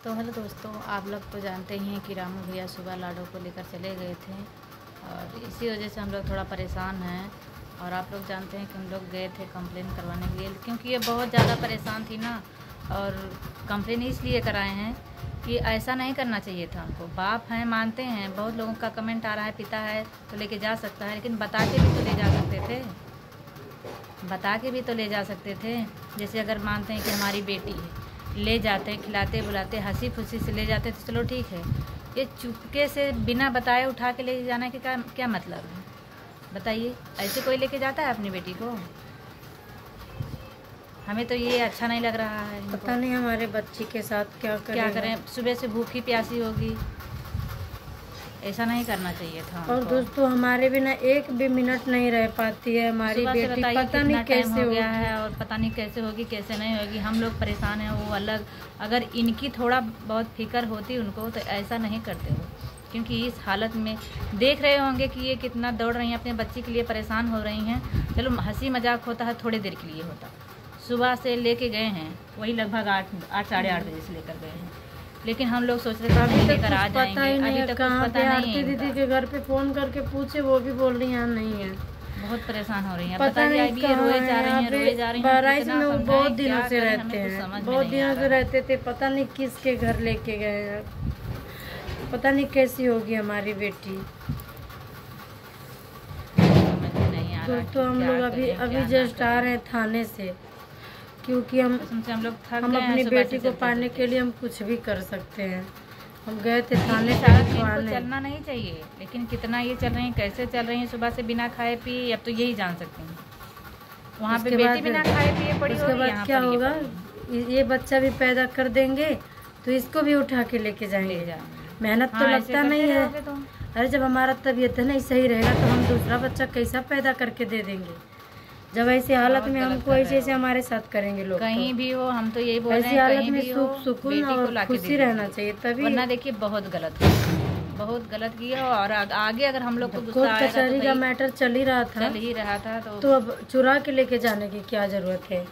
तो हेलो दोस्तों, आप लोग तो जानते ही हैं कि रामू भैया सुबह लाडो को लेकर चले गए थे और इसी वजह से हम लोग थोड़ा परेशान हैं। और आप लोग जानते हैं कि हम लोग गए थे कंप्लेन करवाने के लिए, क्योंकि ये बहुत ज़्यादा परेशान थी ना। और कंप्लेन इसलिए कराए हैं कि ऐसा नहीं करना चाहिए था हमको। बाप हैं, मानते हैं, बहुत लोगों का कमेंट आ रहा है, पिता है तो लेके जा सकता है, लेकिन बता के भी तो ले जा सकते थे, बता के भी तो ले जा सकते थे। जैसे अगर मानते हैं कि हमारी बेटी है, ले जाते हैं, खिलाते बुलाते, हंसी खुशी से ले जाते तो चलो ठीक है। ये चुपके से बिना बताए उठा के ले जाने के क्या मतलब है, बताइए। ऐसे कोई लेके जाता है अपनी बेटी को? हमें तो ये अच्छा नहीं लग रहा है। पता नहीं हमारे बच्ची के साथ क्या करें। सुबह से भूखी प्यासी होगी, ऐसा नहीं करना चाहिए था। और दोस्तों हमारे बिना एक भी मिनट नहीं रह पाती है हमारी बेटी। पता नहीं कैसे हो गया है और पता नहीं कैसे होगी, कैसे नहीं होगी। हम लोग परेशान हैं, वो अलग। अगर इनकी थोड़ा बहुत फिक्र होती उनको तो ऐसा नहीं करते हो। क्योंकि इस हालत में देख रहे होंगे कि ये कितना दौड़ रही हैं, अपने बच्ची के लिए परेशान हो रही हैं। चलो हंसी मजाक होता है, थोड़ी देर के लिए होता। सुबह से लेके गए हैं, वही लगभग 8 साढ़े 8 बजे से लेकर गए हैं, लेकिन हम लोग सोच रहे थे नहीं लेकर आ जाएंगे। अभी तक कुछ पता नहीं है। दीदी के घर पे फोन करके पूछे, वो भी बोल रही हैं नहीं है। बहुत परेशान हो रही हैं। पता नहीं रोए जा रही हैं, रोए जा रही हैं। बाराइस में वो बहुत दिनों से रहते हैं, बहुत दिनों से रहते थे। पता नहीं किसके घर लेके गए हैं, पता नहीं कैसी होगी हमारी बेटी। तो हम लोग अभी जस्ट आ रहे हैं थाने से, क्योंकि हम अपनी बेटी को पाने के लिए हम कुछ भी कर सकते हैं। हम गए थे थाने से। चलना नहीं चाहिए, लेकिन कितना ये चल रही हैं, कैसे चल रही हैं सुबह से बिना खाए पिए, अब तो यही जान सकते हैं। वहाँ पे बेटी बिना खाए पिए पड़ी होगी। उसके बाद क्या होगा, ये बच्चा भी पैदा कर देंगे तो इसको भी उठा के लेके जाएंगे। मेहनत तो लगता नहीं है। अरे जब हमारा तबीयत नहीं सही रहेगा तो हम दूसरा बच्चा कैसा पैदा करके दे देंगे? जब ऐसी हालत में हमको ऐसे हमारे साथ करेंगे लोग, कहीं भी हो, हम तो यही बोल रहे हैं, ऐसी हालत में सुख सुकून और खुशी रहना चाहिए तभी। वरना देखिए बहुत गलत किया। और आगे अगर हम लोग को गुस्सा आएगा, कचहरी का मैटर चल ही रहा था तो अब चुरा के लेके जाने की क्या जरूरत है?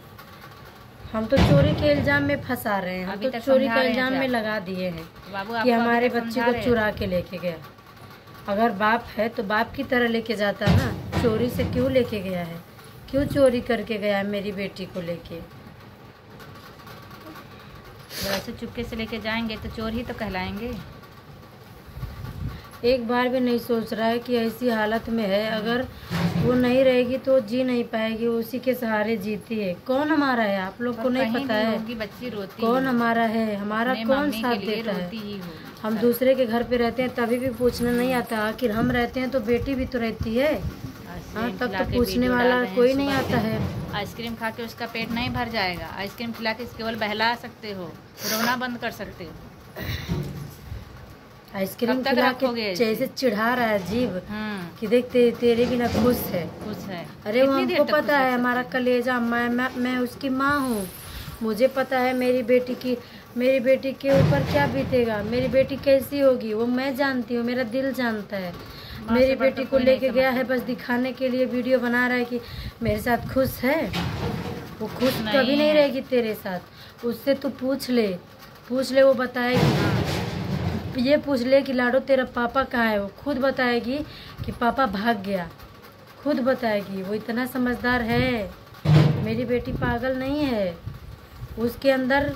हम तो चोरी के इल्जाम में फंसा रहे हैं, हम तो चोरी का इल्जाम में लगा दिए हैं कि हमारे बच्चे को चुरा के लेके गया। अगर बाप है तो बाप की तरह लेके जाता ना, चोरी से क्यों लेके गया है? क्यों चोरी करके गया है मेरी बेटी को लेके? वैसे चुपके से लेके जाएंगे तो चोर ही तो कहलाएंगे। एक बार भी नहीं सोच रहा है कि ऐसी हालत में है, अगर वो नहीं रहेगी तो जी नहीं पाएगी, उसी के सहारे जीती है। कौन हमारा है? आप लोग को नहीं पता है बच्ची रोती कौन हमारा है, हमारा कौन साथ देता है? हम दूसरे के घर पे रहते हैं तभी भी पूछने नहीं आता। आखिर हम रहते हैं तो बेटी भी तो रहती है। हाँ, तब तो पूछने वाला कोई नहीं आता है। आइसक्रीम खा के उसका पेट नहीं भर जाएगा। आइसक्रीम खिला के केवल बहला सकते हो, रोना बंद कर सकते हो। आइसक्रीम खिला के जैसे चिढ़ा रहा है जीव कि देखते तेरे बिना खुश है। अरे वो हमको पता है, हमारा कलेजा, मैं उसकी माँ हूँ। मुझे पता है मेरी बेटी के ऊपर क्या बीतेगा, मेरी बेटी कैसी होगी, वो मैं जानती हूँ, मेरा दिल जानता है। मेरी बेटी को लेके गया है बस दिखाने के लिए, वीडियो बना रहा है कि मेरे साथ खुश है। वो खुश कभी नहीं रहेगी तेरे साथ। उससे तू पूछ ले, वो बताएगी। ये पूछ ले कि लाडो तेरा पापा कहाँ है, वो खुद बताएगी कि पापा भाग गया, खुद बताएगी। वो इतना समझदार है, मेरी बेटी पागल नहीं है। उसके अंदर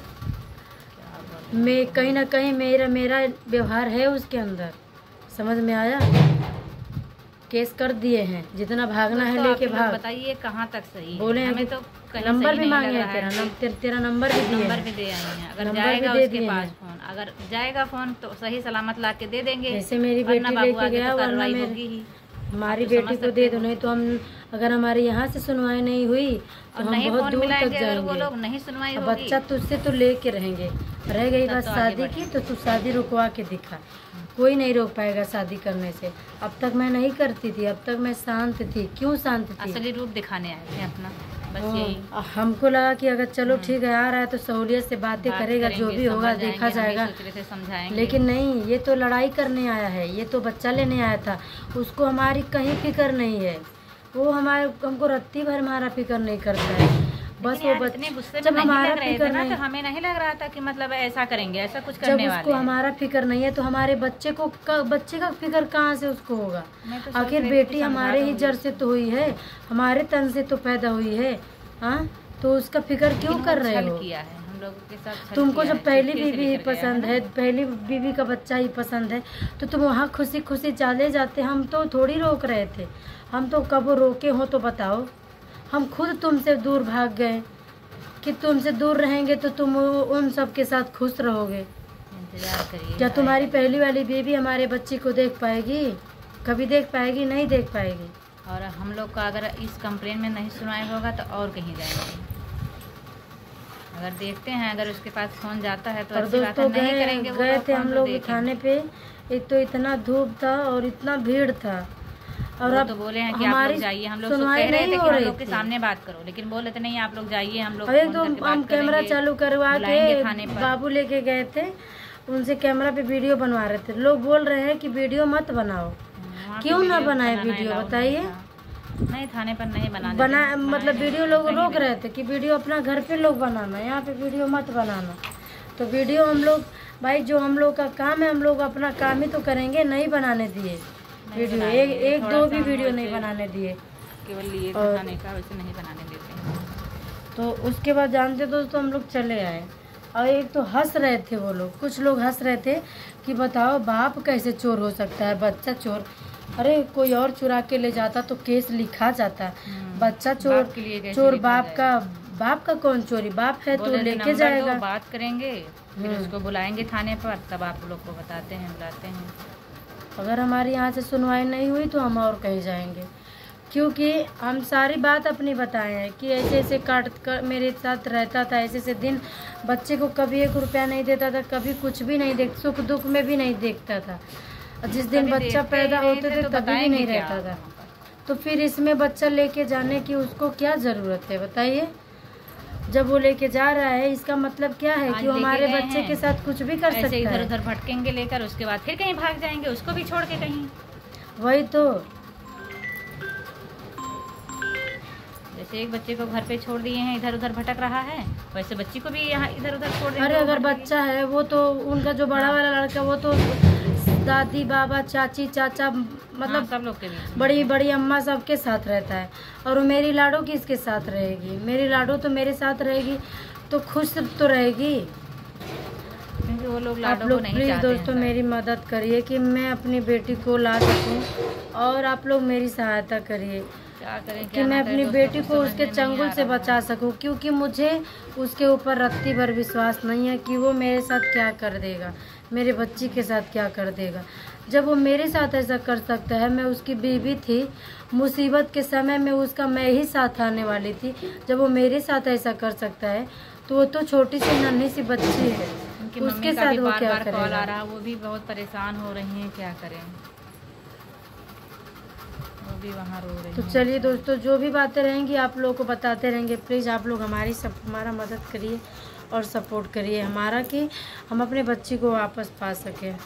में कहीं ना कहीं मेरा व्यवहार है उसके अंदर, समझ में आया? केस कर दिए हैं, जितना भागना है लेके भाग। बताइए कहाँ तक सही है? बोले हैं तो नंबर भी मांगे हैं, तेरा नंबर भी दिए हैं। अगर जाएगा उसके पास फोन, अगर जाएगा फोन तो सही सलामत ला के दे देंगे। जैसे मेरी बेटी लेके गया, वरना हमारी बेटी को दे दो। नहीं तो हम, अगर हमारे यहाँ से सुनवाई नहीं हुई तो हम बहुत दूर तक जाएंगे। वो लोग नहीं सुनवाई होगी, बच्चा तुझसे तो लेके रहेंगे। रह गई बात शादी की तो तू शादी रुकवा के दिखा, कोई नहीं रोक पाएगा शादी करने से। अब तक मैं नहीं करती थी, अब तक मैं शांत थी। क्यों शांत थी? असली रूप दिखाने आए थे अपना, बस यही। हमको लगा कि अगर चलो ठीक है, आ रहा है तो सहूलियत से बातें करेगा, जो भी होगा देखा जाएगा। लेकिन नहीं, ये तो लड़ाई करने आया है, ये तो बच्चा लेने आया था। उसको हमारी कहीं फिक्र नहीं है। वो हमको रत्ती भर हमारा फिक्र नहीं करता है। बस वो इतने गुस्से में नहीं लग रहे थे ना, तो हमें नहीं लग रहा था कि मतलब ऐसा करेंगे, ऐसा कुछ करने वाले। जब उसको हमारा फिक्र नहीं है तो हमारे बच्चे का फिक्र कहाँ से उसको होगा। आखिर बेटी हमारे ही जड़ से तो हुई है, हमारे तन से तो पैदा हुई है। हाँ, तो उसका फिक्र क्यों कर रहे हो? किया है हम लोगों के साथ। तुमको जब पहली बीवी ही पसंद है, पहली बीवी का बच्चा ही पसंद है, तो तुम वहाँ खुशी खुशी चले जाते। हम तो थोड़ी रोक रहे थे, हम तो कब रोके हो तो बताओ। हम खुद तुमसे दूर भाग गए कि तुमसे दूर रहेंगे तो तुम उन सब के साथ खुश रहोगे। इंतजार करिए। क्या तुम्हारी पहली वाली बेबी हमारे बच्चे को देख पाएगी? कभी देख पाएगी? नहीं देख पाएगी। और हम लोग का अगर इस कंप्लेन में नहीं सुनाया होगा तो और कहीं जाएंगे। अगर देखते हैं, अगर उसके पास फोन जाता है तो अच्छी बात है, नहीं करेंगे। गए थे हम लोग थाने पे, एक तो इतना धूप था और इतना भीड़ था। और अब तो बोले हैं कि आप लोग जाइए, हम लोग कह रहे थे कि हम लोग के सामने बात करो, लेकिन बोले थे नहीं आप लोग जाइए, हम लोग हम कैमरा चालू करवा के बाबू लेके गए थे, उनसे कैमरा पे वीडियो बनवा रहे थे। लोग बोल रहे हैं कि वीडियो मत बनाओ। क्यों ना बनाए वीडियो, बताइए? नहीं, थाने पर नहीं बना मतलब वीडियो लोग रोक रहे थे कि वीडियो अपना घर पे लोग बनाना, यहाँ पे वीडियो मत बनाना। तो वीडियो हम लोग, भाई जो हम लोग का काम है, हम लोग अपना काम ही तो करेंगे। नहीं बनाने दिए वीडियो, एक दो भी वीडियो नहीं बनाने दिए, केवल लिए दिखाने का, वैसे नहीं बनाने देते। तो उसके बाद जानते दोस्तों हम लोग चले आए। और एक तो हंस रहे थे वो लोग, कुछ लोग हंस रहे थे कि बताओ बाप कैसे चोर हो सकता है, बच्चा चोर। अरे कोई और चुरा के ले जाता तो केस लिखा जाता। बच्चा चोर, चोर बाप का कौन चोरी? बाप है तो लेके जाएगा। बात करेंगे, फिर उसको बुलाएंगे थाने पर, तब आप लोग को बताते हैं, बुलाते हैं। अगर हमारी यहाँ से सुनवाई नहीं हुई तो हम और कहीं जाएंगे, क्योंकि हम सारी बात अपनी बताए हैं कि ऐसे ऐसे काट कर मेरे साथ रहता था, ऐसे ऐसे दिन बच्चे को कभी 1 रुपया नहीं देता था, कभी कुछ भी नहीं देख, सुख दुख में भी नहीं देखता था। जिस दिन बच्चा पैदा होते थे तभी भी नहीं रहता था। तो फिर इसमें बच्चा लेके जाने की उसको क्या ज़रूरत है, बताइए? जब वो लेके जा रहा है, इसका मतलब क्या है कि वो हमारे बच्चे के साथ कुछ भी कर सकता है। इधर उधर भटकेंगे लेकर, उसके बाद फिर कहीं भाग जाएंगे, उसको भी छोड़ के कहीं। वही तो, जैसे एक बच्चे को घर पे छोड़ दिए हैं, इधर उधर भटक रहा है, वैसे बच्ची को भी यहाँ इधर उधर छोड़ देंगे। अरे अगर बच्चा है वो तो उनका जो बड़ा वाला लड़का, वो तो दादी बाबा चाची चाचा मतलब सब लोग के बीच, बड़ी बड़ी अम्मा सबके साथ रहता है। और मेरी लाडो किसके साथ रहेगी? मेरी लाडो तो मेरे साथ रहेगी तो खुश तो रहेगी। क्योंकि वो लोग आप लोग प्लीज़ दोस्तों मेरी मदद करिए कि मैं अपनी बेटी को ला सकूं, और आप लोग मेरी सहायता करिए कि मैं अपनी बेटी को उसके चंगुल से बचा सकूं, क्योंकि मुझे उसके ऊपर रत्ती भर विश्वास नहीं है कि वो मेरे साथ क्या कर देगा, मेरे बच्ची के साथ क्या कर देगा। जब वो मेरे साथ ऐसा कर सकता है, मैं उसकी बीवी थी, मुसीबत के समय में उसका मैं ही साथ आने वाली थी। जब वो मेरे साथ ऐसा कर सकता है तो वो तो छोटी सी नन्ही सी बच्ची है, उसके साथ वो क्या करेगा? कॉल आ रहा, वो भी बहुत परेशान हो रही हैं, क्या करें, वो भी वहाँ रो रही। तो चलिए दोस्तों, जो भी बातें रहेंगी आप लोगों को बताते रहेंगे। प्लीज़ आप लोग हमारा मदद करिए और सपोर्ट करिए हमारा, कि हम अपने बच्ची को वापस पा सकें।